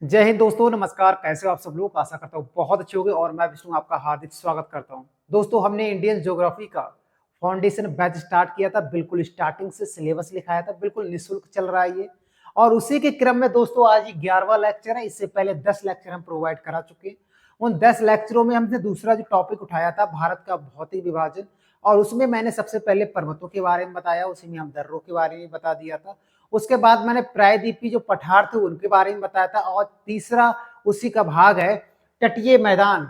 जय हिंद दोस्तों, नमस्कार। कैसे हो आप सब लोग? आशा करता हूँ बहुत अच्छे होंगे और मैं विष्णु आपका हार्दिक स्वागत करता हूँ। दोस्तों, हमने इंडियन ज्योग्राफी का फाउंडेशन बैच स्टार्ट किया था। बिल्कुल स्टार्टिंग से सिलेबस लिखाया था, बिल्कुल निःशुल्क चल रहा है ये। और उसी के क्रम में दोस्तों आज 11वां लेक्चर है। इससे पहले 10 लेक्चर हम प्रोवाइड करा चुके हैं। उन 10 लेक्चरों में हमने दूसरा जो टॉपिक उठाया था भारत का भौतिक विभाजन, और उसमें मैंने सबसे पहले पर्वतों के बारे में बताया, उसी में हम दर्रों के बारे में बता दिया था। उसके बाद मैंने प्रायद्वीपीय जो पठार थे उनके बारे में बताया था, और तीसरा उसी का भाग है तटीय मैदान,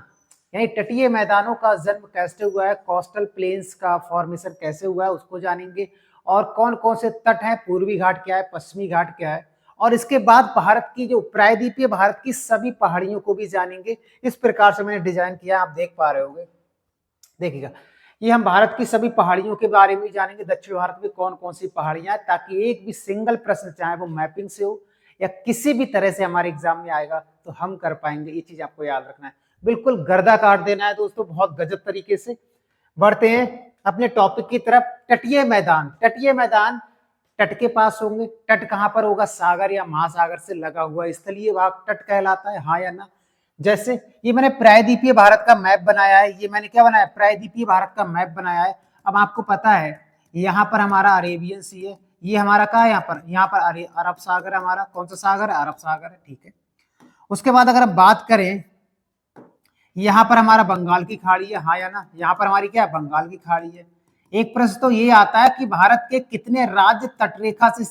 यानी तटीय मैदानों का जन्म कैसे हुआ है, कोस्टल प्लेन्स का फॉर्मेशन कैसे हुआ है उसको जानेंगे, और कौन कौन से तट हैं, पूर्वी घाट क्या है, पश्चिमी घाट क्या है। और इसके बाद भारत की जो प्रायद्वीपीय भारत की सभी पहाड़ियों को भी जानेंगे। इस प्रकार से मैंने डिजाइन किया, आप देख पा रहे होंगे। देखिएगा, ये हम भारत की सभी पहाड़ियों के बारे में जानेंगे, दक्षिण भारत में कौन कौन सी पहाड़ियां हैं, ताकि एक भी सिंगल प्रश्न चाहे वो मैपिंग से हो या किसी भी तरह से हमारे एग्जाम में आएगा तो हम कर पाएंगे। ये चीज आपको याद रखना है, बिल्कुल गर्दा काट देना है दोस्तों, बहुत गजब तरीके से। बढ़ते हैं अपने टॉपिक की तरफ। तटीय मैदान, तटीय मैदान तट के पास होंगे। तट कहां पर होगा? सागर या महासागर से लगा हुआ स्थलीय भाग तट कहलाता है, हाँ या ना। जैसे ये मैंने प्रायद्वीपीय भारत का मैप बनाया है। ये मैंने क्या बनाया? प्रायद्वीपीय भारत का मैप बनाया है। अब आपको पता है यहाँ पर हमारा अरेबियन सी है, ये हमारा कहा है यहाँ पर अरब सागर है। हमारा कौन सा सागर है? अरब सागर है, ठीक है। उसके बाद अगर हम बात करें, यहाँ पर हमारा बंगाल की खाड़ी है, हाँ या ना। यहाँ पर हमारी क्या है? बंगाल की खाड़ी है। एक प्रश्न तो ये आता है कि भारत के कितने राज्य तटरेखा से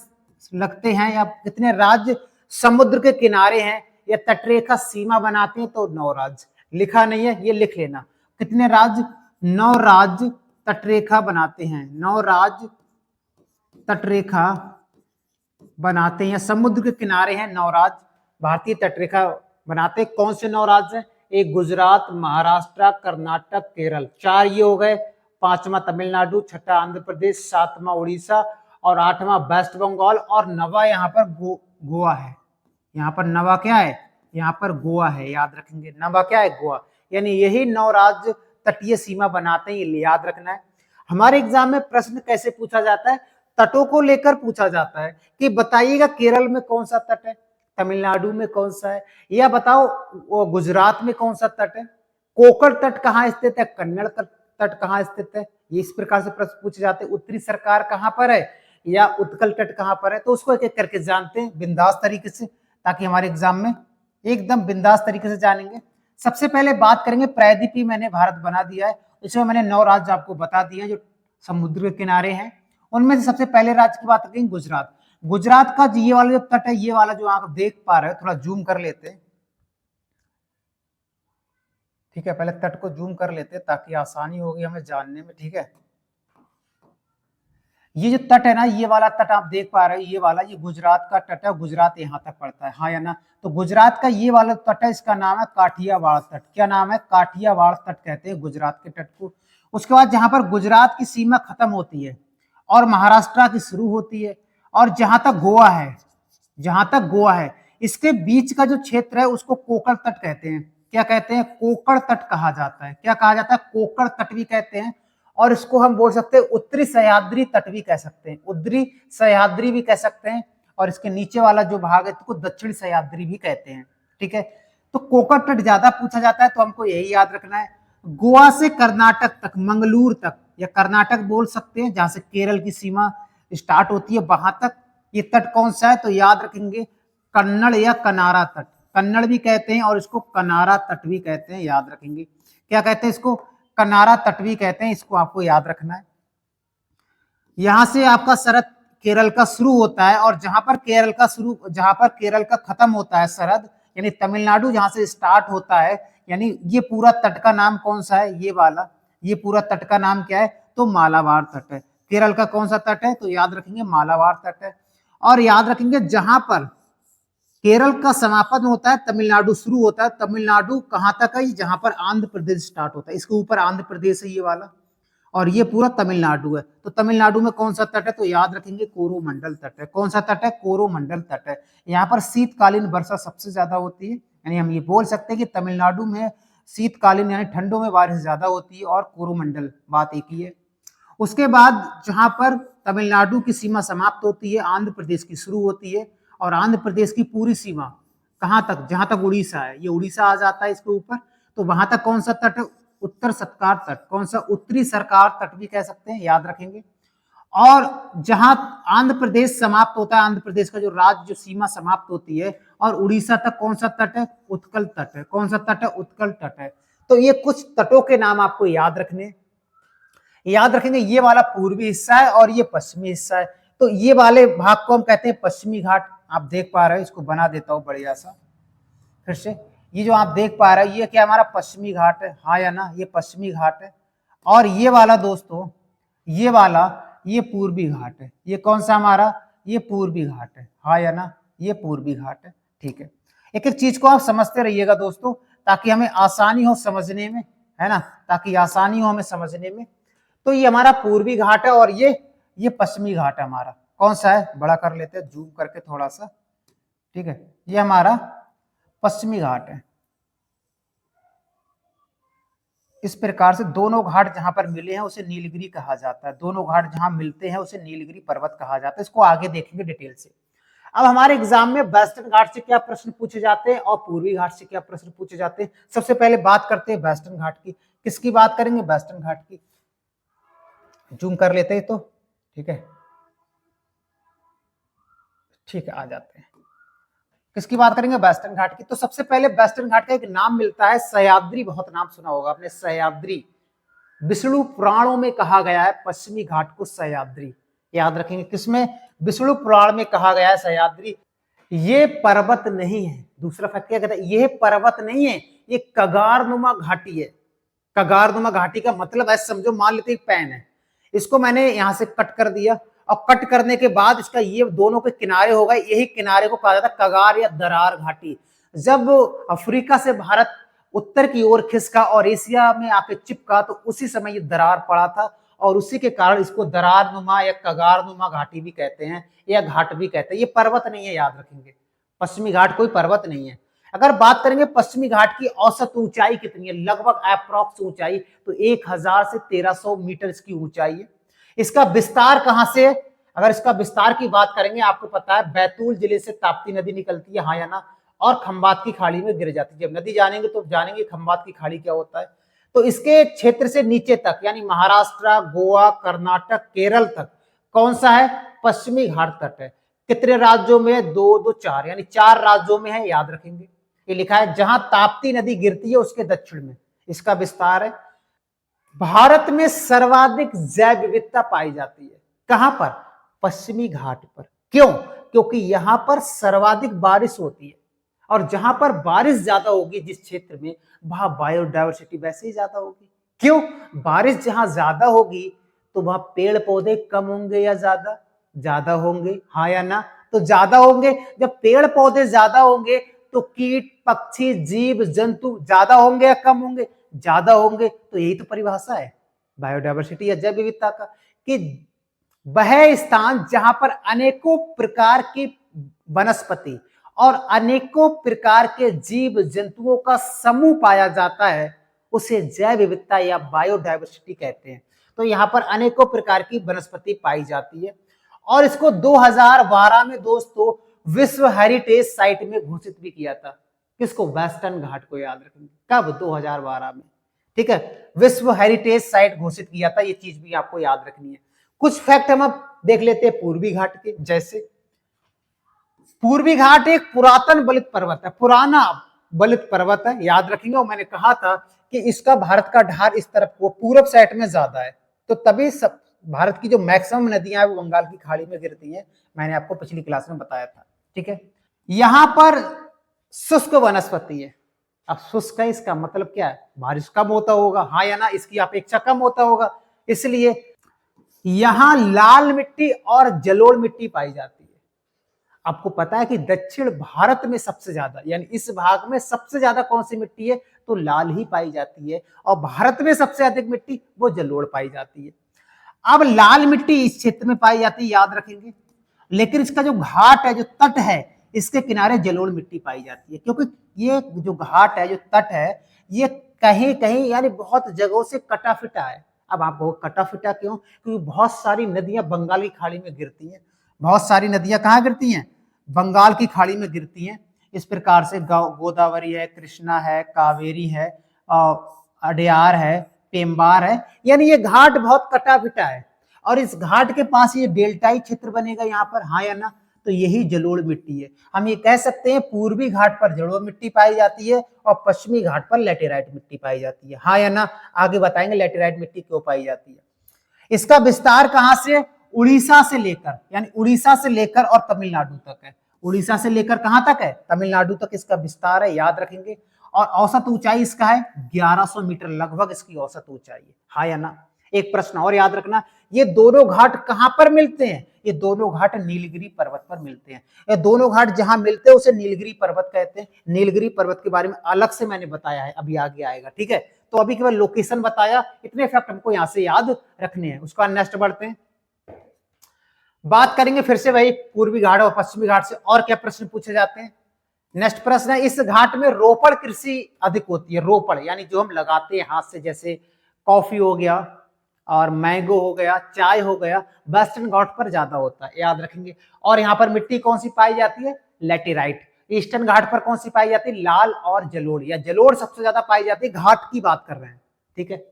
लगते हैं, या कितने राज्य समुद्र के किनारे हैं या तटरेखा सीमा बनाते हैं? तो 9 राज्य। लिखा नहीं है, ये लिख लेना। कितने राज्य? 9 राज्य तटरेखा बनाते हैं। 9 राज्य तटरेखा बनाते हैं, समुद्र के किनारे हैं 9 राज्य भारतीय तटरेखा बनाते हैं। कौन से 9 राज्य हैं? एक गुजरात, महाराष्ट्र, कर्नाटक, केरल, 4 ये हो गए। 5वां तमिलनाडु, 6ठा आंध्र प्रदेश, 7वां उड़ीसा, और 8वां वेस्ट बंगाल, और 9वां यहाँ पर गोवा है। यहाँ पर 9वां क्या है? यहाँ पर गोवा है, याद रखेंगे। 9वां क्या है? गोवा। यानी यही 9 राज्य तटीय सीमा बनाते हैं, ये याद रखना है। हमारे एग्जाम में प्रश्न कैसे पूछा जाता है? तटों को लेकर पूछा जाता है कि बताइएगा केरल में कौन सा तट है, तमिलनाडु में कौन सा है, या बताओ वो गुजरात में कौन सा तट है, कोकण तट कहाँ स्थित है, कन्नड़ तट कहाँ स्थित है। ये इस प्रकार से प्रश्न पूछे जाते हैं। उत्तरी सरकार कहाँ पर है, या उत्कल तट कहाँ पर है। तो उसको एक एक करके जानते हैं बिंदास तरीके से, ताकि हमारे एग्जाम में एकदम बिंदास तरीके से जानेंगे। सबसे पहले बात करेंगे प्रायद्वीपीय, मैंने भारत बना दिया है। इसमें मैंने 9 राज्य आपको बता दिए हैं जो समुद्र के किनारे हैं। उनमें से सबसे पहले राज्य की बात करेंगे गुजरात। गुजरात का ये वाला जो तट है, ये वाला जो आप देख पा रहे हो, थोड़ा जूम कर लेते हैं, ठीक है। पहले तट को जूम कर लेते हैं ताकि आसानी होगी हमें जानने में, ठीक है। ये जो तट है ना, ये वाला तट आप देख पा रहे हो, ये वाला, ये गुजरात का तट है। गुजरात यहाँ तक पड़ता है, हाँ या ना। तो गुजरात का ये वाला तट है, इसका नाम है काठियावाड़ तट। क्या नाम है? काठियावाड़ तट कहते हैं गुजरात के तट को। उसके बाद जहां पर गुजरात की सीमा खत्म होती है और महाराष्ट्र की शुरू होती है, और जहां तक गोवा है, जहां तक गोवा है, इसके बीच का जो क्षेत्र है उसको कोकण तट कहते हैं। क्या कहते हैं? कोकण तट कहा जाता है। क्या कहा जाता है? कोकण तट भी कहते हैं। और इसको हम बोल सकते हैं उत्तरी सह्याद्री तट भी कह सकते हैं, उत्तरी सह्याद्री भी कह सकते हैं। और इसके नीचे वाला जो भाग है इसको दक्षिण सह्याद्री भी कहते हैं, ठीक है। तो कोकण तट ज्यादा पूछा जाता है, तो हमको यही याद रखना है। गोवा से कर्नाटक तक, मंगलूर तक, या कर्नाटक बोल सकते हैं, जहां से केरल की सीमा स्टार्ट होती है, वहां तक ये तट कौन सा है? तो याद रखेंगे कन्नड़ या कनारा तट। कन्नड़ भी कहते हैं और इसको कनारा तट भी कहते हैं, याद रखेंगे। क्या कहते हैं इसको? कनारा तट भी कहते हैं, इसको आपको याद रखना है। यहां से आपका सरहद केरल का शुरू होता है, और जहां पर केरल का खत्म होता है सरहद, यानी तमिलनाडु जहां से स्टार्ट होता है, यानी ये पूरा तट का नाम कौन सा है? ये वाला, ये पूरा तट का नाम क्या है? तो मालाबार तट है। केरल का कौन सा तट है? तो याद रखेंगे मालाबार तट है। और याद रखेंगे जहां पर केरल का समापन होता है, तमिलनाडु शुरू होता है। तमिलनाडु कहां तक है? जहां पर आंध्र प्रदेश स्टार्ट होता है, इसके ऊपर आंध्र प्रदेश है ये वाला, और ये पूरा तमिलनाडु है। तो तमिलनाडु में कौन सा तट है? तो याद रखेंगे कोरोमंडल तट है। कौन सा तट है? कोरोमंडल तट है। यहाँ पर शीतकालीन वर्षा सबसे ज्यादा होती है, यानी हम ये बोल सकते हैं कि तमिलनाडु में शीतकालीन यानी ठंडों में बारिश ज्यादा होती है, और कोरोमंडल, बात एक ही है। उसके बाद जहां पर तमिलनाडु की सीमा समाप्त होती है, आंध्र प्रदेश की शुरू होती है, और आंध्र प्रदेश की पूरी सीमा कहाँ तक, जहां तक उड़ीसा है, ये उड़ीसा आ जाता है इसके ऊपर। तो वहां तक कौन सा तट है? उत्तर सरकार तट। कौन सा? उत्तरी सरकार तट भी कह सकते हैं, याद रखेंगे। और जहां आंध्र प्रदेश समाप्त होता है, आंध्र प्रदेश का जो राज्य जो सीमा समाप्त होती है, और उड़ीसा तक कौन सा तट है? उत्कल तट है। कौन सा तट है? उत्कल तट है। तो ये कुछ तटों के नाम आपको याद रखने, याद रखेंगे। ये वाला पूर्वी हिस्सा है और ये पश्चिमी हिस्सा है। तो ये वाले भाग को हम कहते हैं पश्चिमी घाट। आप देख पा रहे हो, इसको बना देता हूं बढ़िया सा फिर से। ये जो आप देख पा रहे हो, ये क्या हमारा पश्चिमी घाट है, हाँ या ना? ये पश्चिमी घाट है। और ये वाला दोस्तों, ये वाला, ये पूर्वी घाट है। ये कौन सा हमारा? ये पूर्वी घाट है, हाँ या ना? ये पूर्वी घाट है। ठीक है, एक एक चीज को आप समझते रहिएगा दोस्तों, ताकि हमें आसानी हो समझने में, है ना? ताकि आसानी हो हमें समझने में। तो ये हमारा पूर्वी घाट है और ये पश्चिमी घाट है हमारा। कौन सा है? बड़ा कर लेते हैं जूम करके थोड़ा सा। ठीक है, ये हमारा पश्चिमी घाट है। इस प्रकार से दोनों घाट जहां पर मिले हैं उसे नीलगिरी कहा जाता है। दोनों घाट जहां मिलते हैं उसे नीलगिरी पर्वत कहा जाता है। इसको आगे देखेंगे डिटेल से। अब हमारे एग्जाम में वेस्टर्न घाट से क्या प्रश्न पूछे जाते हैं और पूर्वी घाट से क्या प्रश्न पूछे जाते हैं। सबसे पहले बात करते हैं वेस्टर्न घाट की। किसकी बात करेंगे? वेस्टर्न घाट की। जूम कर लेते हैं तो ठीक है, ठीक है, आ जाते हैं। किसकी बात करेंगे? वेस्टर्न घाट की। तो सबसे पहले वेस्टर्न घाट का एक नाम मिलता है सह्याद्री। बहुत नाम सुना होगा आपने, सह्याद्री। विष्णु पुराणों में कहा गया है पश्चिमी घाट को सह्याद्री। याद रखेंगे, किसमें? विष्णु पुराण में कहा गया है सह्याद्री। ये पर्वत नहीं है। दूसरा फैक्ट क्या कहता है? ये पर्वत नहीं है, ये कगारनुमा घाटी है। कगारनुमा घाटी का मतलब ऐसे समझो, मान लेते एक पेन है, इसको मैंने यहां से कट कर दिया, और कट करने के बाद इसका ये दोनों के किनारे होगा, यही किनारे को कहा जाता है कगार या दरार घाटी। जब अफ्रीका से भारत उत्तर की ओर खिसका और एशिया में आके चिपका, तो उसी समय ये दरार पड़ा था, और उसी के कारण इसको दरारनुमा या कगारनुमा घाटी भी कहते हैं, या घाट भी कहते हैं। ये पर्वत नहीं है, याद रखेंगे। पश्चिमी घाट कोई पर्वत नहीं है। अगर बात करेंगे पश्चिमी घाट की औसत ऊंचाई कितनी है, लगभग अप्रॉक्स ऊंचाई, तो 1000 से 1300 मीटर इसकी ऊंचाई है। इसका विस्तार कहां से है? अगर इसका विस्तार की बात करेंगे, आपको पता है बैतूल जिले से ताप्ती नदी निकलती है, हाँ या ना? और खंबात की खाड़ी में गिर जाती है। जब नदी जानेंगे तो जानेंगे खंबात की खाड़ी क्या होता है। तो इसके क्षेत्र से नीचे तक, यानी महाराष्ट्र, गोवा, कर्नाटक, केरल तक कौन सा है? पश्चिमी घाट तट है। कितने राज्यों में? 2, 2, 4, यानी 4 राज्यों में है, याद रखेंगे। ये लिखा है जहां ताप्ती नदी गिरती है उसके दक्षिण में इसका विस्तार है। भारत में सर्वाधिक जैव विविधता पाई जाती है। कहां पर? पश्चिमी घाट पर। क्यों? क्योंकि यहां पर सर्वाधिक बारिश होती है, और जहां पर बारिश ज्यादा होगी जिस क्षेत्र में, वहां बायोडायवर्सिटी वैसे ही ज्यादा होगी। क्यों? बारिश जहां ज्यादा होगी तो वहां पेड़ पौधे कम होंगे या ज्यादा? ज्यादा होंगे, हाँ या ना? तो ज्यादा होंगे। जब पेड़ पौधे ज्यादा होंगे तो कीट, पक्षी, जीव जंतु ज्यादा होंगे या कम होंगे? ज्यादा होंगे। तो यही तो परिभाषा है बायोडायवर्सिटी या जैव विविधता का, कि वह स्थान जहां पर अनेकों प्रकार की वनस्पति और अनेकों प्रकार के जीव जंतुओं का समूह पाया जाता है, उसे जैव विविधता या बायोडायवर्सिटी कहते हैं। तो यहाँ पर अनेकों प्रकार की वनस्पति पाई जाती है, और इसको 2012 में दोस्तों विश्व हेरिटेज साइट में घोषित भी किया था। किसको? वेस्टर्न घाट को, याद रखेंगे। कब? 2012 में। ठीक है, विश्व हेरिटेज साइट घोषित किया था। ये चीज भी आपको याद रखनी है। कुछ फैक्ट हम अब देख लेते हैं पूर्वी घाट के। जैसे पूर्वी घाट एक पुरातन बलित पर्वत है, पुराना बलित पर्वत है, याद रखेंगे। और मैंने कहा था कि इसका भारत का ढाल इस तरफ को पूर्व साइड में ज्यादा है, तो तभी सब भारत की जो मैक्सिमम नदियां हैं वो बंगाल की खाड़ी में गिरती हैं। मैंने आपको पिछली क्लास में बताया था। ठीक है, यहां पर शुष्क वनस्पति है। अब शुष्क है, इसका मतलब क्या है? बारिश कम होता होगा, हाँ या ना? इसकी अपेक्षा कम होता होगा, इसलिए यहां लाल मिट्टी और जलोढ़ मिट्टी पाई जाती है। आपको पता है कि दक्षिण भारत में सबसे ज्यादा, यानी इस भाग में सबसे ज्यादा कौन सी मिट्टी है? तो लाल ही पाई जाती है। और भारत में सबसे अधिक मिट्टी वो जलोढ़ पाई जाती है। अब लाल मिट्टी इस क्षेत्र में पाई जाती है, याद रखेंगे। लेकिन इसका जो घाट है, जो तट है, इसके किनारे जलोढ़ मिट्टी पाई जाती है, क्योंकि ये जो घाट है, जो तट है, ये कहीं कहीं यानी बहुत जगहों से कटा फिटा है। अब आप कटा फिटा क्यों? क्योंकि बहुत सारी नदियां बंगाल की खाड़ी में गिरती हैं। बहुत सारी नदियां कहाँ गिरती हैं? बंगाल की खाड़ी में गिरती हैं। इस प्रकार से गोदावरी है, कृष्णा है, कावेरी है, अड्यार है, पेम्बार है, यानी ये घाट बहुत कटा पिटा है और इस घाट के पास ये डेल्टाई क्षेत्र बनेगा यहाँ पर, हाँ या ना? तो यही जलोढ़ मिट्टी है। हम ये कह सकते हैं पूर्वी घाट पर जलोढ़ मिट्टी पाई जाती है और पश्चिमी घाट पर लैटेराइट मिट्टी पाई जाती है, हाँ या ना? आगे बताएंगे लैटेराइट मिट्टी क्यों पाई जाती है। इसका विस्तार कहां से? उड़ीसा से लेकर, यानी उड़ीसा से लेकर और तमिलनाडु तक है। उड़ीसा से लेकर कहां तक है? तमिलनाडु तक इसका विस्तार है, याद रखेंगे। और औसत ऊंचाई इसका है 1100 मीटर लगभग इसकी औसत ऊंचाई है, हाँ या ना? एक प्रश्न और याद रखना, ये दोनों घाट कहां पर मिलते हैं? ये दोनों घाट नीलगिरी पर्वत पर मिलते हैं। ये दोनों घाट जहां मिलते हैं उसे नीलगिरी पर्वत कहते हैं। नीलगिरी पर्वत के बारे में अलग से मैंने बताया है, अभी आगे आएगा, ठीक है? तो अभी केवल लोकेशन बताया, इतने फैक्ट हमको यहां से याद रखने हैं। उसका नेक्स्ट बढ़ते हैं, बात करेंगे फिर से वही पूर्वी घाट और पश्चिमी घाट से और क्या प्रश्न पूछे जाते हैं। नेक्स्ट प्रश्न है, इस घाट में रोपड़ कृषि अधिक होती है। रोपड़ यानी जो हम लगाते हैं हाथ से, जैसे कॉफी हो गया और मैंगो हो गया, चाय हो गया, वेस्टर्न घाट पर ज्यादा होता है, याद रखेंगे। और यहाँ पर मिट्टी कौन सी पाई जाती है? लैटेराइट। ईस्टर्न घाट पर कौन सी पाई जाती है? लाल और जलोढ़, या जलोढ़ सबसे ज्यादा पाई जाती है, घाट की बात कर रहे हैं, ठीक है।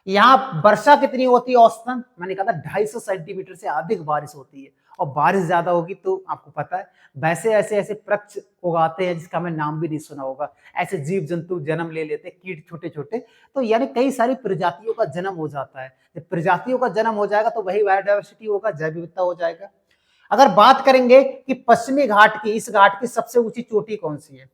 यहाँ वर्षा कितनी होती है औसतन? मैंने कहा था 250 सेंटीमीटर से अधिक बारिश होती है, और बारिश ज्यादा होगी तो आपको पता है वैसे ऐसे ऐसे वृक्ष उगाते हैं जिसका मैं नाम भी नहीं सुना होगा, ऐसे जीव जंतु जन्म ले लेते, कीट छोटे छोटे, तो यानी कई सारी प्रजातियों का जन्म हो जाता है। जब प्रजातियों का जन्म हो जाएगा तो वही बायोडायवर्सिटी होगा, जैव विविधता हो जाएगा। अगर बात करेंगे कि पश्चिमी घाट की, इस घाट की सबसे ऊंची चोटी कौन सी है?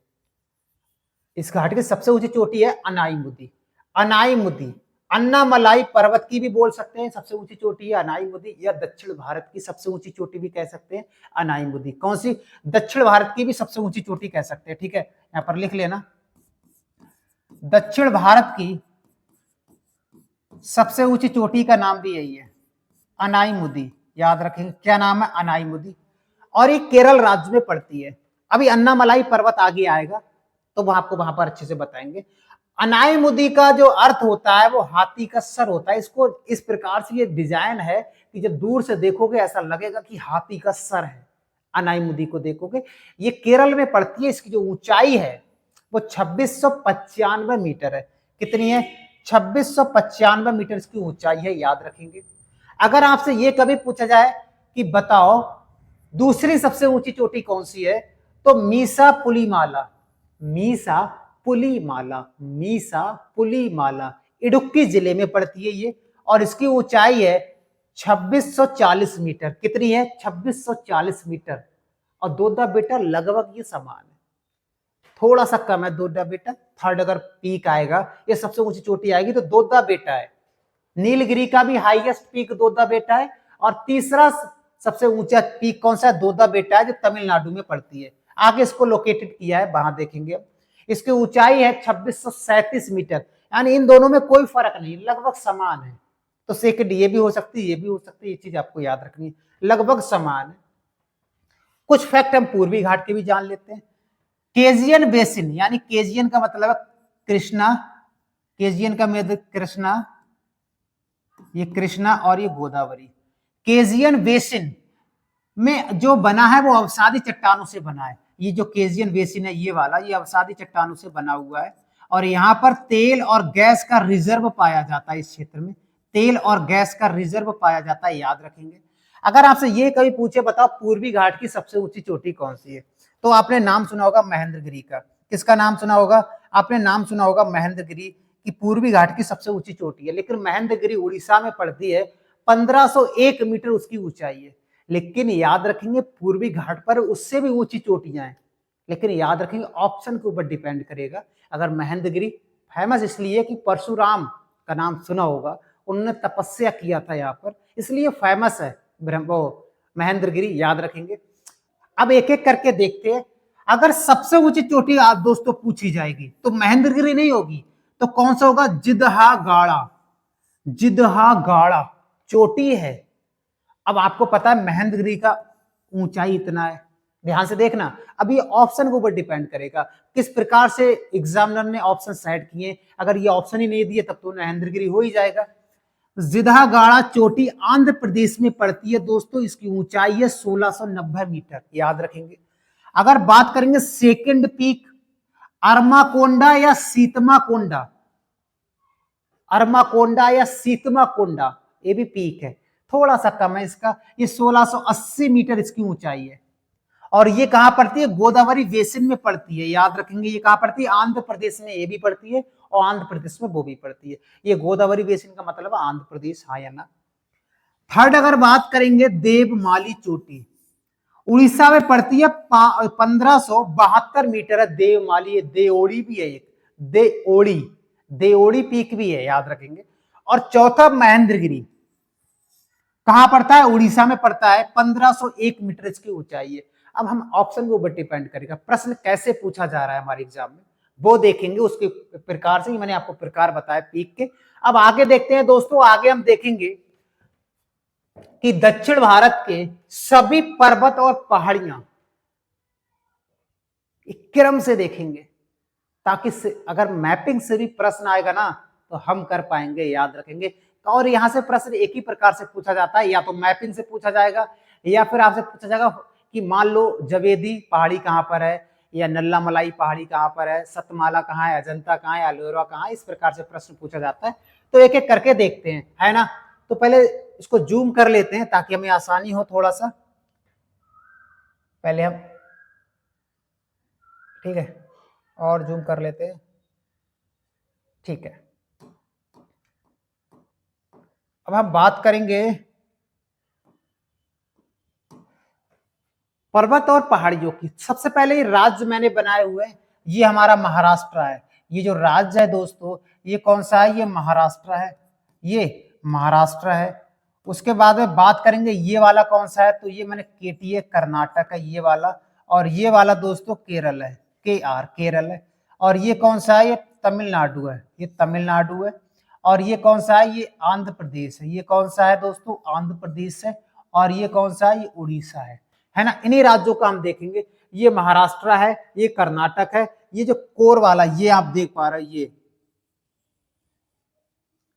इस घाट की सबसे ऊंची चोटी है अनाईमुदी। अनाईमुदी, अन्नामलाई पर्वत की भी बोल सकते हैं, सबसे ऊंची चोटी है अनाईमुदी, या दक्षिण भारत की सबसे ऊंची चोटी भी कह सकते हैं अनाईमुदी। कौन सी? दक्षिण भारत की भी सबसे ऊंची चोटी कह सकते हैं, ठीक है, यहां पर लिख लेना। दक्षिण भारत की सबसे ऊंची चोटी का नाम भी यही है, अनाईमुदी, याद रखेंगे। क्या नाम है? अनाईमुदी। और ये केरल राज्य में पड़ती है। अभी अन्नामलाई पर्वत आगे आएगा तो वह आपको वहां पर अच्छे से बताएंगे। अनाईमुदी का जो अर्थ होता है वो हाथी का सर होता है। इसको इस प्रकार से ये डिजाइन है कि जब दूर से देखोगे ऐसा लगेगा कि हाथी का सर है। अनाईमुदी को देखोगे, ये केरल में पड़ती है। इसकी जो ऊंचाई है वो 2695 मीटर है। कितनी है? 2695 मीटर इसकी ऊंचाई है, याद रखेंगे। अगर आपसे ये कभी पूछा जाए कि बताओ दूसरी सबसे ऊंची चोटी कौन सी है, तो मीसा पुलीमाला, मीसा पुलीमाला, मीसा पुलीमाला इडुक्की जिले में पड़ती है ये, और इसकी ऊंचाई है 2640 मीटर। कितनी है? 2640 मीटर। और दोड्डा बेटा लगभग ये समान है, थोड़ा सा कम है दोड्डा बेटा। थर्ड अगर पीक आएगा, ये सबसे ऊंची चोटी आएगी तो दोड्डा बेटा है। नीलगिरी का भी हाईएस्ट पीक दोड्डा बेटा है, और तीसरा सबसे ऊंचा पीक कौन सा है? दोड्डा बेटा है, जो तमिलनाडु में पड़ती है। आगे इसको लोकेटेड किया है, वहां देखेंगे। इसकी ऊंचाई है 2637 मीटर, यानी इन दोनों में कोई फर्क नहीं, लगभग समान है। तो सेकंड ये भी हो सकती है, ये भी हो सकती है, ये चीज आपको याद रखनी है, लगभग समान है। कुछ फैक्ट हम पूर्वी घाट के भी जान लेते हैं। केजियन बेसिन, यानी केजियन का मतलब कृष्णा, केजियन का मतलब कृष्णा, ये कृष्णा और ये गोदावरी। केजियन बेसिन में जो बना है वो अवसादी चट्टानों से बना है। ये जो केजियन बेसिन है ये वाला, ये अवसादी चट्टानों से बना हुआ है, और यहाँ पर तेल और गैस का रिजर्व पाया जाता है। इस क्षेत्र में तेल और गैस का रिजर्व पाया जाता है, याद रखेंगे। अगर आपसे ये कभी पूछे बताओ पूर्वी घाट की सबसे ऊंची चोटी कौन सी है, तो आपने नाम सुना होगा महेंद्रगिरी का। किसका नाम सुना होगा? आपने नाम सुना होगा महेंद्रगिरी की पूर्वी घाट की सबसे ऊंची चोटी है। लेकिन महेंद्रगिरी उड़ीसा में पड़ती है, 1501 मीटर उसकी ऊंचाई है। लेकिन याद रखेंगे पूर्वी घाट पर उससे भी ऊंची चोटियां हैं, लेकिन याद रखेंगे ऑप्शन के ऊपर डिपेंड करेगा। अगर महेंद्रगिरी फेमस इसलिए कि परशुराम का नाम सुना होगा, उन्होंने तपस्या किया था यहाँ पर, इसलिए फेमस है महेंद्रगिरी, याद रखेंगे। अब एक एक करके देखते हैं। अगर सबसे ऊंची चोटी आप दोस्तों पूछी जाएगी तो महेंद्रगिरी नहीं होगी, तो कौन सा होगा? जिदहा गाड़ा, जिदहा गाड़ा चोटी है। अब आपको पता है महेंद्रगिरी का ऊंचाई इतना है, ध्यान से देखना। अब ये ऑप्शन के ऊपर डिपेंड करेगा किस प्रकार से एग्जामिनर ने ऑप्शन सेट किए। अगर ये ऑप्शन ही नहीं दिए तब तो महेंद्रगिरी हो ही जाएगा। जिदहागाड़ा चोटी आंध्र प्रदेश में पड़ती है दोस्तों, इसकी ऊंचाई है 1690 मीटर, याद रखेंगे। अगर बात करेंगे सेकंड पीक, अरमाकोंडा या सीतमाकोंडा, अरमाकोंडा या सीतमाकोंडा, ये भी पीक है, थोड़ा सा कम है इसका, ये 1680 मीटर इसकी ऊंचाई है। और ये कहां पड़ती है? गोदावरी बेसिन में पड़ती है, याद रखेंगे। ये कहां पड़ती है? आंध्र प्रदेश में ये भी पड़ती है और आंध्र प्रदेश में वो भी पड़ती है। ये गोदावरी बेसिन का मतलब है आंध्र प्रदेश, हाँ या ना। थर्ड अगर बात करेंगे देवमाली चोटी, उड़ीसा में पड़ती है, 1572 मीटर है देवमाली। ये देओड़ी भी है, एक देओड़ी, देओड़ी पीक भी है, याद रखेंगे। और चौथा महेंद्रगिरी कहां पड़ता है? उड़ीसा में पड़ता है, 1501 मीटर इसकी ऊंचाई है। अब हम ऑप्शन के ऊपर डिपेंड करेगा, प्रश्न कैसे पूछा जा रहा है हमारे एग्जाम में वो देखेंगे, उसके प्रकार से। मैंने आपको प्रकार बताया पीक के। अब आगे देखते हैं दोस्तों, आगे हम देखेंगे कि दक्षिण भारत के सभी पर्वत और पहाड़ियां एक क्रम से देखेंगे, ताकि अगर मैपिंग से भी प्रश्न आएगा ना तो हम कर पाएंगे, याद रखेंगे। और यहां से प्रश्न एक ही प्रकार से पूछा जाता है, या तो मैपिंग से पूछा जाएगा या फिर आपसे पूछा जाएगा कि मान लो जवेदी पहाड़ी कहां पर है, या नल्ला मलाई पहाड़ी कहां पर है, सतमाला कहां है, अजंता कहां है, अलोरा कहां है। इस प्रकार से प्रश्न पूछा जाता है। तो एक एक करके देखते हैं, है ना। तो पहले इसको जूम कर लेते हैं ताकि हमें आसानी हो थोड़ा सा। पहले हम, ठीक है, और जूम कर लेते हैं, ठीक है। अब हम बात करेंगे पर्वत और पहाड़ियों की। सबसे पहले ये राज्य मैंने बनाए हुए, ये हमारा महाराष्ट्र है। ये जो राज्य है दोस्तों, ये कौन सा है? ये महाराष्ट्र है, ये महाराष्ट्र है। उसके बाद में बात करेंगे ये वाला कौन सा है, तो ये मैंने केटीए कर्नाटक है, ये वाला। और ये वाला दोस्तों केरल है, केरल है। और ये कौन सा है? ये तमिलनाडु है, ये तमिलनाडु है। और ये कौन सा है? ये आंध्र प्रदेश है। ये कौन सा है दोस्तों? आंध्र प्रदेश है। और ये कौन सा है? ये उड़ीसा है ना। इन्हीं राज्यों का हम देखेंगे। ये महाराष्ट्र है, ये कर्नाटक है, ये जो कोर वाला ये आप देख पा रहे हो,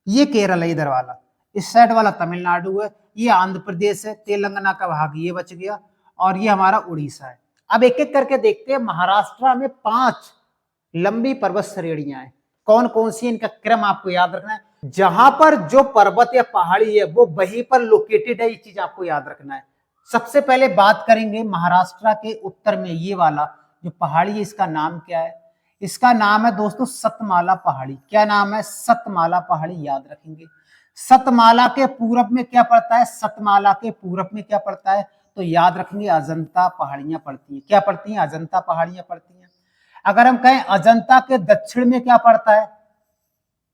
ये केरल है, इधर वाला, इस साइड वाला तमिलनाडु है, ये आंध्र प्रदेश है, तेलंगाना का भाग ये बच गया, और ये हमारा उड़ीसा है। अब एक एक करके देखते हैं। महाराष्ट्र में 5 लंबी पर्वत श्रेणियां हैं। कौन कौन सी? इनका क्रम आपको याद रखना है। जहां पर जो पर्वत या पहाड़ी है वो वहीं पर लोकेटेड है, ये चीज आपको याद रखना है। सबसे पहले बात करेंगे महाराष्ट्र के उत्तर में, ये वाला जो पहाड़ी है इसका नाम क्या है? इसका नाम है दोस्तों सतमाला पहाड़ी। क्या नाम है? सतमाला पहाड़ी, याद रखेंगे। सतमाला के पूरब में क्या पड़ता है? सतमाला के पूरब में क्या पड़ता है? तो याद रखेंगे अजंता पहाड़ियां पड़ती है। क्या पड़ती हैं? अजंता पहाड़ियां पड़ती हैं। अगर हम कहें अजंता के दक्षिण में क्या पड़ता है,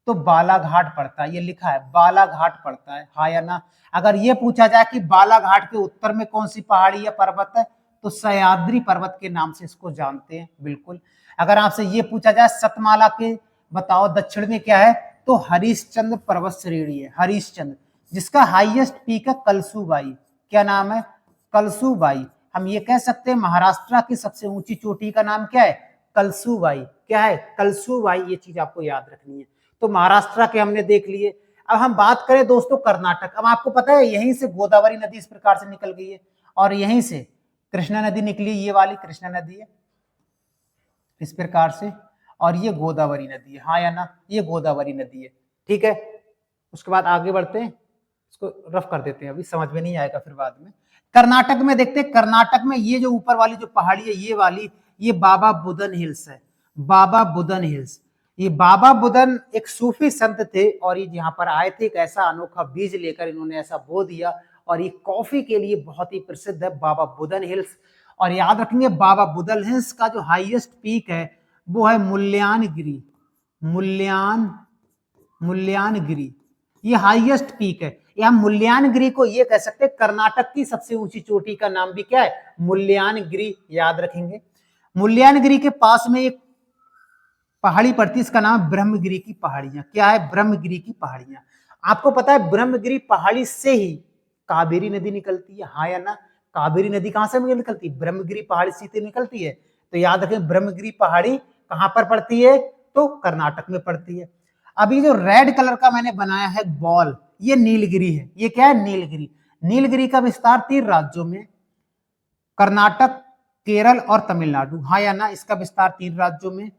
तो बालाघाट पड़ता है। ये लिखा है बालाघाट पड़ता है, हाँ या ना। अगर ये पूछा जाए कि बालाघाट के उत्तर में कौन सी पहाड़ी या पर्वत है, तो सह्याद्री पर्वत के नाम से इसको जानते हैं, बिल्कुल। अगर आपसे ये पूछा जाए सतमाला के बताओ दक्षिण में क्या है, तो हरिश्चंद्र पर्वत श्रेणी है, हरिश्चंद्र, जिसका हाईएस्ट पीक है कलसूबाई। क्या नाम है? कलसूबाई। हम ये कह सकते हैं महाराष्ट्र की सबसे ऊंची चोटी का नाम क्या है? कलसूबाई। क्या है? कलसूबाई। ये चीज आपको याद रखनी है। तो महाराष्ट्र के हमने देख लिए। अब हम बात करें दोस्तों कर्नाटक। अब आपको पता है यहीं से गोदावरी नदी इस प्रकार से निकल गई है, और यहीं से कृष्णा नदी निकली, ये वाली कृष्णा नदी है इस प्रकार से, और ये गोदावरी नदी है, हाँ या ना। ये गोदावरी नदी है, ठीक है। उसके बाद आगे बढ़ते हैं, इसको रफ कर देते हैं, अभी समझ में नहीं आएगा फिर बाद में। कर्नाटक में देखते हैं। कर्नाटक में ये जो ऊपर वाली जो पहाड़ी है, ये वाली, ये बाबा बुदन हिल्स है, बाबा बुदन हिल्स। ये बाबा बुदन एक सूफी संत थे, और ये यहाँ पर आए थे, एक ऐसा अनोखा बीज लेकर इन्होंने ऐसा बो दिया, और ये कॉफी के लिए बहुत ही प्रसिद्ध है, बाबा बुदन हिल्स। और याद रखेंगे बाबा बुदन हिल्स का जो हाईएस्ट पीक है वो है मुल्यानगिरी, मुल्यानगिरी, ये हाईएस्ट पीक है। या मुल्यानगिरी को ये कह सकते हैं कर्नाटक की सबसे ऊंची चोटी का नाम भी क्या है? मुल्यानगिरी, याद रखेंगे। मुल्यानगिरी के पास में एक पहाड़ी पड़ती है, इसका नाम ब्रह्मगिरी की पहाड़ियां। क्या है? ब्रह्मगिरी की पहाड़ियां। आपको पता है ब्रह्मगिरी पहाड़ी से ही कावेरी नदी निकलती है, हाँ या ना। कावेरी नदी कहां से निकलती है? ब्रह्मगिरी पहाड़ी से निकलती है। तो याद रखें ब्रह्मगिरी पहाड़ी कहां पर पड़ती है? तो कर्नाटक में पड़ती है। अभी जो रेड कलर का मैंने बनाया है बॉल, ये नीलगिरी है। ये क्या है? नीलगिरी। नीलगिरी का विस्तार 3 राज्यों में, कर्नाटक, केरल और तमिलनाडु, हाँ या ना? इसका विस्तार 3 राज्यों में,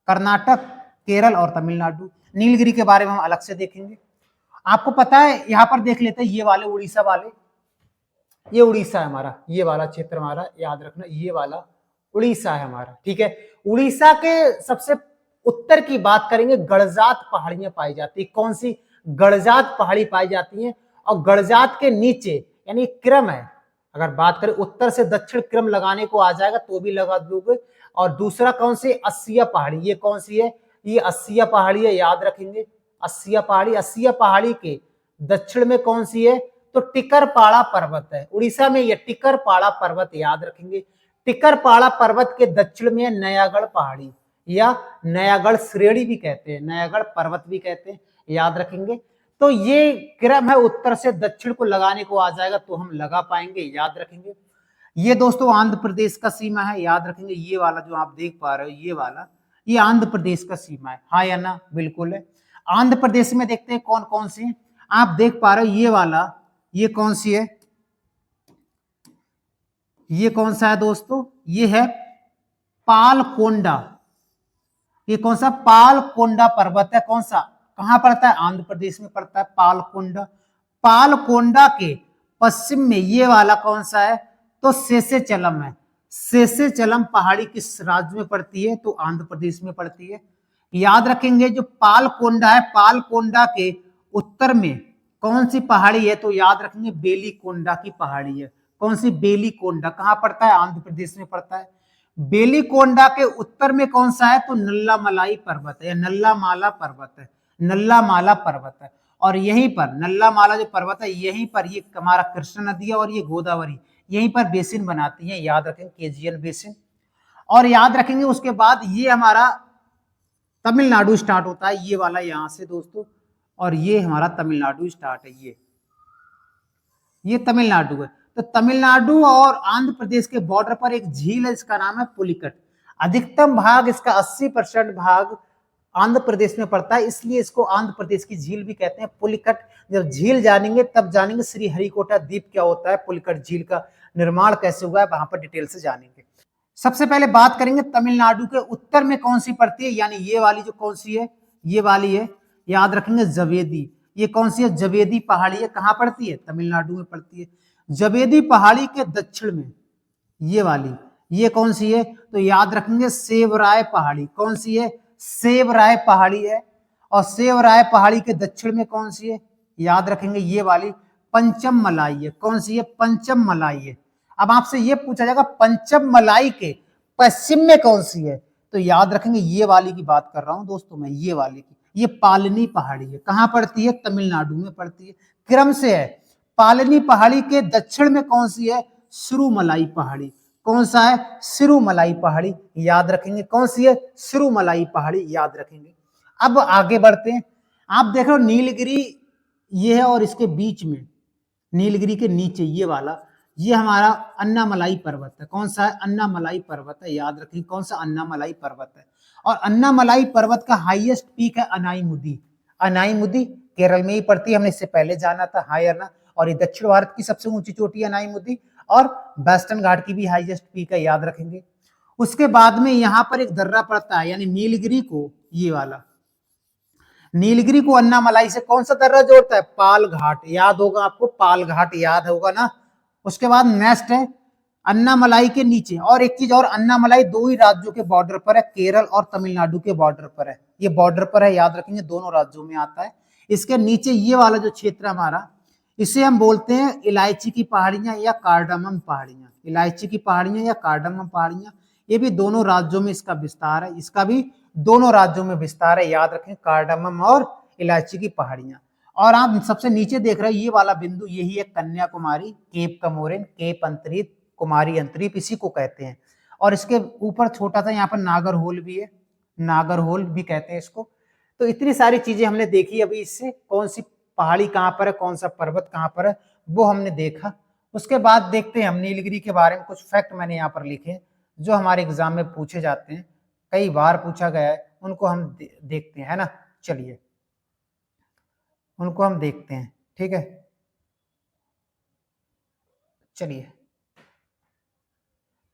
कर्नाटक, केरल और तमिलनाडु। नीलगिरी के बारे में हम अलग से देखेंगे। आपको पता है, यहाँ पर देख लेते हैं, ये वाले उड़ीसा वाले, ये उड़ीसा है हमारा, ये वाला क्षेत्र हमारा, याद रखना ये वाला उड़ीसा है हमारा, ठीक है। उड़ीसा के सबसे उत्तर की बात करेंगे, गड़जात पहाड़ियां पाई जाती है। कौन सी? गड़जात पहाड़ी पाई जाती है। और गड़जात के नीचे यानी क्रम है, अगर बात करें उत्तर से दक्षिण क्रम लगाने को आ जाएगा तो भी लगा दोगे। और दूसरा कौन सी? अस्सिया पहाड़ी। ये कौन सी है? ये अस्सिया पहाड़ी है, याद रखेंगे। अस्सिया पहाड़ी, अस्सिया पहाड़ी के दक्षिण में कौन सी है? तो टिकरपाड़ा पर्वत है। उड़ीसा में ये टिकरपाड़ा पर्वत, याद रखेंगे। टिकरपाड़ा पर्वत के दक्षिण में नयागढ़ पहाड़ी या नयागढ़ श्रेणी भी कहते हैं, नयागढ़ पर्वत भी कहते हैं, याद रखेंगे। तो ये क्रम है, उत्तर से दक्षिण को लगाने को आ जाएगा तो हम लगा पाएंगे, याद रखेंगे। ये दोस्तों आंध्र प्रदेश का सीमा है, याद रखेंगे। ये वाला जो आप देख पा रहे हो, ये वाला, ये आंध्र प्रदेश का सीमा है, हाँ या ना? बिल्कुल है। आंध्र प्रदेश में देखते हैं कौन कौन से हैं। आप देख पा रहे हो ये वाला, ये कौन सी है? ये कौन सा है दोस्तों? ये है पालकोंडा। ये कौन सा? पालकोंडा पर्वत है। कौन सा? कहां पड़ता है? आंध्र प्रदेश में पड़ता है पालकोंडा। पालकोंडा के पश्चिम में ये वाला कौन सा है? तो शेषेचलम है। शेषेचलम पहाड़ी किस राज्य में पड़ती है? तो आंध्र प्रदेश में पड़ती है। याद रखेंगे, जो पालकोंडा है, पालकोंडा के उत्तर में कौन सी पहाड़ी है? तो याद रखेंगे बेलीकोंडा की पहाड़ी है। कौन सी? बेलीकोंडा। कहां पड़ता है? आंध्र प्रदेश में पड़ता है। बेलीकोंडा के उत्तर में कौन सा है? तो नल्लामलाई पर्वत है या नल्लामाला पर्वत है, नल्लामाला पर्वत है। और यहीं पर नल्लामाला जो पर्वत है, यहीं पर ये हमारा कृष्णा नदी है और ये गोदावरी यहीं पर बेसिन बनाती है, याद रखेंगे, केजीएन बेसिन। और याद रखेंगे उसके बाद ये हमारा तमिलनाडु स्टार्ट होता है, ये वाला यहां से दोस्तों, और ये हमारा तमिलनाडु स्टार्ट है। ये तमिलनाडु है। तो तमिलनाडु और आंध्र प्रदेश के बॉर्डर पर एक झील है, इसका नाम है पुलिकट। अधिकतम भाग इसका 80% भाग आंध्र प्रदेश में पड़ता है, इसलिए इसको आंध्र प्रदेश की झील भी कहते हैं, पुलिकट। जब झील जानेंगे तब जानेंगे श्री हरिकोटा द्वीप क्या होता है, पुलिकट झील का निर्माण कैसे हुआ है, वहां पर डिटेल से जानेंगे। सबसे पहले बात करेंगे तमिलनाडु के उत्तर में कौन सी पड़ती है, यानी ये वाली जो कौन सी है, ये वाली है, याद रखेंगे जवेदी। ये कौन सी है? जवेदी पहाड़ी है। कहां पड़ती है? तमिलनाडु में पड़ती है। जवेदी पहाड़ी के दक्षिण में ये वाली, ये कौन सी है? तो याद रखेंगे सेवराय पहाड़ी। कौन सी है? सेवराय पहाड़ी है। और सेवराय पहाड़ी के दक्षिण में कौन सी है? याद रखेंगे ये वाली पंचम मलाई है। कौन सी है? पंचम मलाई है। अब आपसे ये पूछा जाएगा पंचम मलाई के पश्चिम में कौन सी है, तो याद रखेंगे ये वाली की बात कर रहा हूं दोस्तों मैं, ये वाली की। ये पालनी पहाड़ी है। कहां पड़ती है? तमिलनाडु में पड़ती है। क्रम से है, पालनी पहाड़ी के दक्षिण में कौन सी है? सिरुमलाई पहाड़ी। कौन सा है? सिरुमलाई पहाड़ी, याद रखेंगे। कौन सी है? सिरुमलाई पहाड़ी, याद रखेंगे। अब आगे बढ़ते हैं। आप देख रहे हो नीलगिरी ये है, और इसके बीच में नीलगिरी के नीचे ये वाला, ये हमारा अन्नामलाई पर्वत है। कौन सा है? अन्नामलाई पर्वत है, याद रखेंगे। कौन सा? अन्नामलाई पर्वत है। और अन्नामलाई पर्वत का हाईएस्ट पीक है अनाईमुदी। अनाईमुदी केरल में ही पड़ती है, हमने इससे पहले जाना था, हाँ या ना? और ये दक्षिण भारत की सबसे ऊंची चोटी है अनाईमुदी, और वेस्टर्न घाट की भी हाईएस्ट पीक है, याद रखेंगे। उसके बाद में यहाँ पर एक दर्रा पड़ता है, यानी नीलगिरी को, ये वाला नीलगिरी को अन्नामलाई से कौन सा दर्रा जोड़ता है? पाल घाट, याद होगा आपको, पाल घाट याद होगा ना। उसके बाद नेक्स्ट है अन्नामलाई के नीचे, और एक चीज और, अन्नामलाई 2 ही राज्यों के बॉर्डर पर है, केरल और तमिलनाडु के बॉर्डर पर है। ये बॉर्डर पर है, याद रखेंगे, दोनों राज्यों में आता है। इसके नीचे ये वाला जो क्षेत्र हमारा, इसे हम बोलते हैं इलायची की पहाड़ियां या कार्डामम पहाड़ियां। इलायची की पहाड़ियां या कार्डामम पहाड़ियां, ये भी दोनों राज्यों में इसका विस्तार है। इसका भी दोनों राज्यों में विस्तार है, याद रखें, कार्डामम और इलायची की पहाड़ियां। और आप सबसे नीचे देख रहे हैं ये वाला बिंदु, यही है कन्याकुमारी, केप कमोरिन, केप अंतरित, कुमारी अंतरीप, इसी को कहते हैं। और इसके ऊपर छोटा सा यहाँ पर नागरहोल भी है, नागरहोल भी कहते हैं इसको। तो इतनी सारी चीजें हमने देखी अभी, इससे कौन सी पहाड़ी कहाँ पर है, कौन सा पर्वत कहाँ पर है, वो हमने देखा। उसके बाद देखते हैं हम नीलगिरी के बारे में कुछ फैक्ट मैंने यहाँ पर लिखे जो हमारे एग्जाम में पूछे जाते हैं, कई बार पूछा गया है, उनको हम देखते हैं, है ना। चलिए उनको हम देखते हैं, ठीक है। चलिए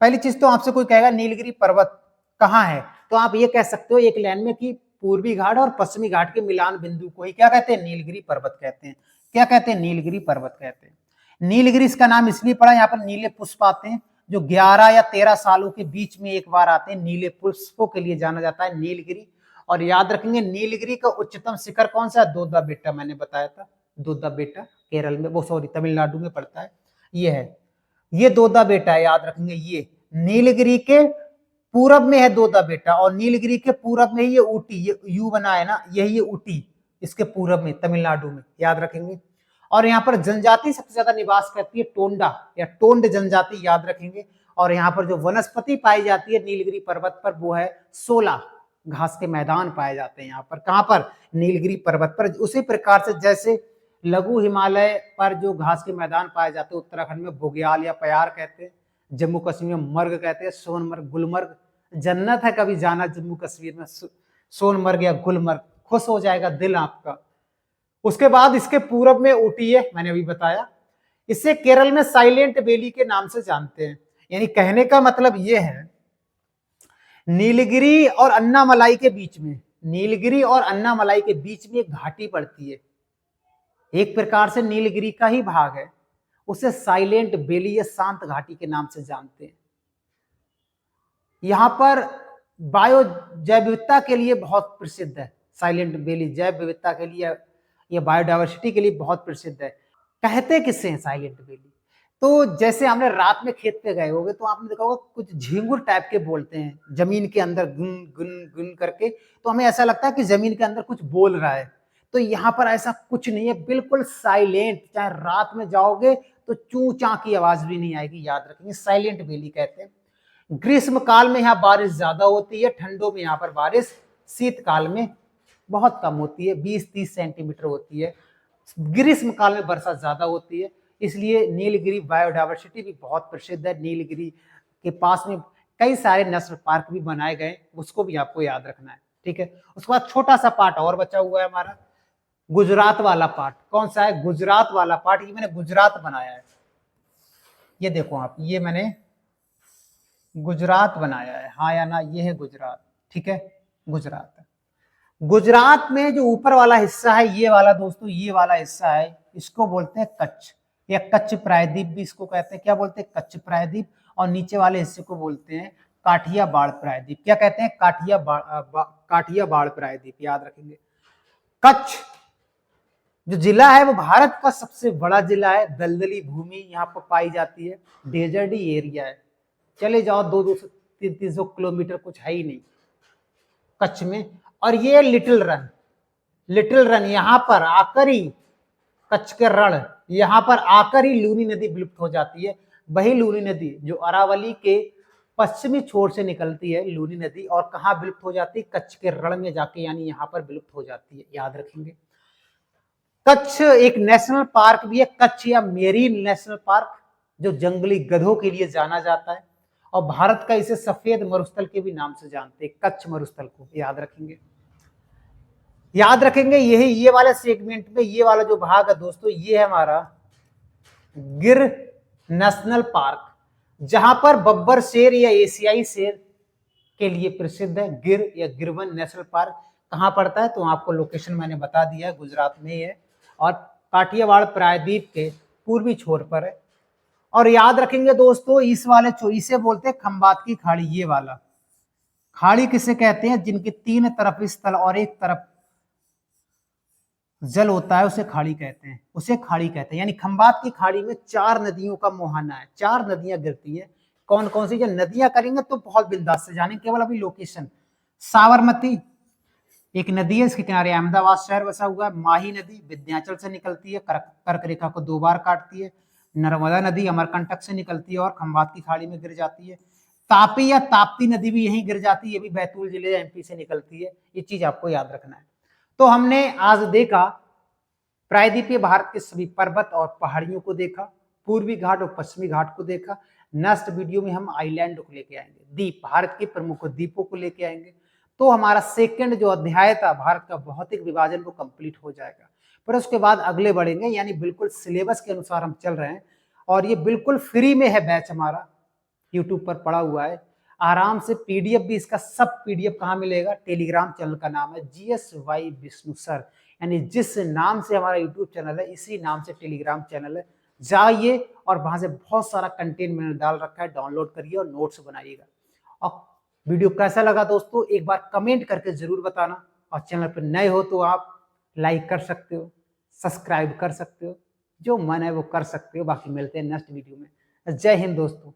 पहली चीज तो आपसे कोई कहेगा नीलगिरी पर्वत कहाँ है, तो आप ये कह सकते हो एक लाइन में कि पूर्वी घाट और पश्चिमी घाट के मिलान बिंदु को ही क्या कहते हैं, नीलगिरी पर्वत कहते हैं। क्या कहते हैं, नीलगिरी पर्वत कहते हैं। नीलगिरी इसका नाम इसलिए पड़ा, यहाँ पर नीले पुष्प आते हैं जो 11 या 13 सालों के बीच में एक बार आते हैं, नीले पुष्पों के लिए जाना जाता है नीलगिरी। और याद रखेंगे नीलगिरी का उच्चतम शिखर कौन सा है, दोदा बेटा, मैंने बताया था दोदा बेटा, केरल में, वो सॉरी तमिलनाडु में पड़ता है, ये है, ये दोदा बेटा है, याद रखेंगे। ये नीलगिरी के पूरब में है दोदा बेटा, और नीलगिरी के पूरब में ही ये ऊटी, ये यू बना है ना, यही ये ऊटी, इसके पूरब में तमिलनाडु में, याद रखेंगे। और यहाँ पर जनजाति सबसे ज्यादा निवास करती है टोंडा या टोंड जनजाति, याद रखेंगे। और यहाँ पर जो वनस्पति पाई जाती है नीलगिरी पर्वत पर वो है 16 घास के मैदान पाए जाते हैं यहाँ पर। कहाँ पर, नीलगिरी पर्वत पर। उसी प्रकार से जैसे लघु हिमालय पर जो घास के मैदान पाए जाते हैं, उत्तराखंड में बुग्याल या प्यार कहते हैं, जम्मू कश्मीर में मर्ग कहते हैं, सोनमर्ग, गुलमर्ग। जन्नत है कभी जाना जम्मू कश्मीर में, सोनमर्ग या गुलमर्ग, खुश हो जाएगा दिल आपका। उसके बाद इसके पूरब में ऊटी है, मैंने अभी बताया। इसे केरल में साइलेंट वैली के नाम से जानते हैं। यानी कहने का मतलब यह है, नीलगिरी और अन्नामलाई के बीच में, नीलगिरी और अन्नामलाई के बीच में एक घाटी पड़ती है, एक प्रकार से नीलगिरी का ही भाग है, उसे साइलेंट वैली या शांत घाटी के नाम से जानते हैं। यहां पर बायो जैव विविधता के लिए बहुत प्रसिद्ध है, साइलेंट वैली जैव विविधता के लिए या बायोडाइवर्सिटी के लिए बहुत प्रसिद्ध है। कहते किससे हैं साइलेंट वैली, तो जैसे हमने रात में खेत पे गए होंगे तो आपने देखा होगा कुछ झिंगुर टाइप के बोलते हैं जमीन के अंदर, गुन गुन गुन करके, तो हमें ऐसा लगता है कि जमीन के अंदर कुछ बोल रहा है। तो यहाँ पर ऐसा कुछ नहीं है, बिल्कुल साइलेंट, चाहे रात में जाओगे तो चू चा की आवाज भी नहीं आएगी, याद रखेंगे, साइलेंट वैली कहते हैं। ग्रीष्म काल में यहाँ बारिश ज्यादा होती है, ठंडों में यहाँ पर बारिश शीतकाल में बहुत कम होती है, 20-30 सेंटीमीटर होती है। ग्रीष्म काल में वर्षा ज्यादा होती है, इसलिए नीलगिरी बायोडाइवर्सिटी भी बहुत प्रसिद्ध है। नीलगिरी के पास में कई सारे नेशनल पार्क भी बनाए गए, उसको भी आपको याद रखना है, ठीक है। उसके बाद छोटा सा पार्ट और बचा हुआ है हमारा, गुजरात वाला पार्ट। कौन सा है, गुजरात वाला पार्ट। ये मैंने गुजरात बनाया है, ये देखो आप, ये मैंने गुजरात बनाया है, हाँ या ना, ये है गुजरात, ठीक है, गुजरात। गुजरात में जो ऊपर वाला हिस्सा है, ये वाला दोस्तों, ये वाला हिस्सा है, इसको बोलते हैं कच्छ या कच्छ प्रायद्वीप भी इसको कहते हैं। क्या बोलते हैं, कच्छ प्रायद्वीप। और नीचे वाले हिस्से को बोलते हैं काठियावाड़ प्रायद्वीप। क्या कहते हैं, काठियावाड़ प्रायद्वीप, याद रखेंगे। कच्छ जो जिला है वो भारत का सबसे बड़ा जिला है, दलदली भूमि यहाँ पर पाई जाती है, डेजर्टी एरिया है, चले जाओ 200-300 किलोमीटर, कुछ है ही नहीं कच्छ में। और ये लिटिल रन यहाँ पर आकर ही, कच्छ के रण, यहाँ पर आकर ही लूनी नदी विलुप्त हो जाती है। वही लूनी नदी जो अरावली के पश्चिमी छोर से निकलती है, लूनी नदी, और कहाँ विलुप्त हो जाती है, कच्छ के रण में जाके, यानी यहाँ पर विलुप्त हो जाती है, याद रखेंगे। कच्छ एक नेशनल पार्क भी है, कच्छ या मेरीन नेशनल पार्क, जो जंगली गधों के लिए जाना जाता है। और भारत का इसे सफेद मरुस्थल के भी नाम से जानते हैं, कच्छ मरुस्थल को, याद रखेंगे। याद रखेंगे यही, ये वाले सेगमेंट में ये वाला जो भाग है दोस्तों, ये है हमारा गिर नेशनल पार्क, जहां पर बब्बर शेर या एशियाई शेर के लिए प्रसिद्ध है। गिर या गिरवन नेशनल पार्क कहां पड़ता है, तो आपको लोकेशन मैंने बता दिया है, गुजरात में ही है, और काठियावाड़ प्रायद्वीप के पूर्वी छोर पर है। और याद रखेंगे दोस्तों, इस वाले इसे बोलते हैं खंबात की खाड़ी। ये वाला खाड़ी किसे कहते हैं, जिनके 3 तरफ स्थल और 1 तरफ जल होता है, उसे खाड़ी कहते हैं, उसे खाड़ी कहते हैं। यानी खंबात की खाड़ी में 4 नदियों का मुहाना है, 4 नदियां गिरती है। कौन कौन सी, जो नदियां करेंगे तो बहुत बिंदास से जाने, केवल अभी लोकेशन। साबरमती एक नदी है, इसके किनारे अहमदाबाद शहर बसा हुआ है। माही नदी विंध्याचल से निकलती है, कर्क रेखा को 2 बार काटती है। नर्मदा नदी अमरकंटक से निकलती है और खंबात की खाड़ी में गिर जाती है। तापी या ताप्ती नदी भी यहीं गिर जाती है, ये भी बैतूल जिले एमपी से निकलती है। ये चीज आपको याद रखना है। तो हमने आज देखा प्रायद्वीपीय भारत के सभी पर्वत और पहाड़ियों को देखा, पूर्वी घाट और पश्चिमी घाट को देखा। नेक्स्ट वीडियो में हम आइलैंड को लेके आएंगे, द्वीप, भारत के प्रमुख द्वीपों को लेके आएंगे। तो हमारा सेकंड जो अध्याय था भारत का भौतिक विभाजन, वो कंप्लीट हो जाएगा। पर उसके बाद अगले बढ़ेंगे, यानी बिल्कुल सिलेबस के अनुसार हम चल रहे हैं, और ये बिल्कुल फ्री में है बैच हमारा, यूट्यूब पर पड़ा हुआ है, आराम से पीडीएफ भी इसका सब पीडीएफ कहाँ मिलेगा, टेलीग्राम चैनल का नाम है GSY विष्णु सर, यानी जिस नाम से हमारा यूट्यूब चैनल है इसी नाम से टेलीग्राम चैनल है। जाइए और वहां से बहुत सारा कंटेंट मैंने डाल रखा है, डाउनलोड करिए और नोट्स बनाइएगा। और वीडियो कैसा लगा दोस्तों एक बार कमेंट करके जरूर बताना, और चैनल पर नए हो तो आप लाइक कर सकते हो, सब्सक्राइब कर सकते हो, जो मन है वो कर सकते हो। बाकी मिलते हैं नेक्स्ट वीडियो में। जय हिंद दोस्तों।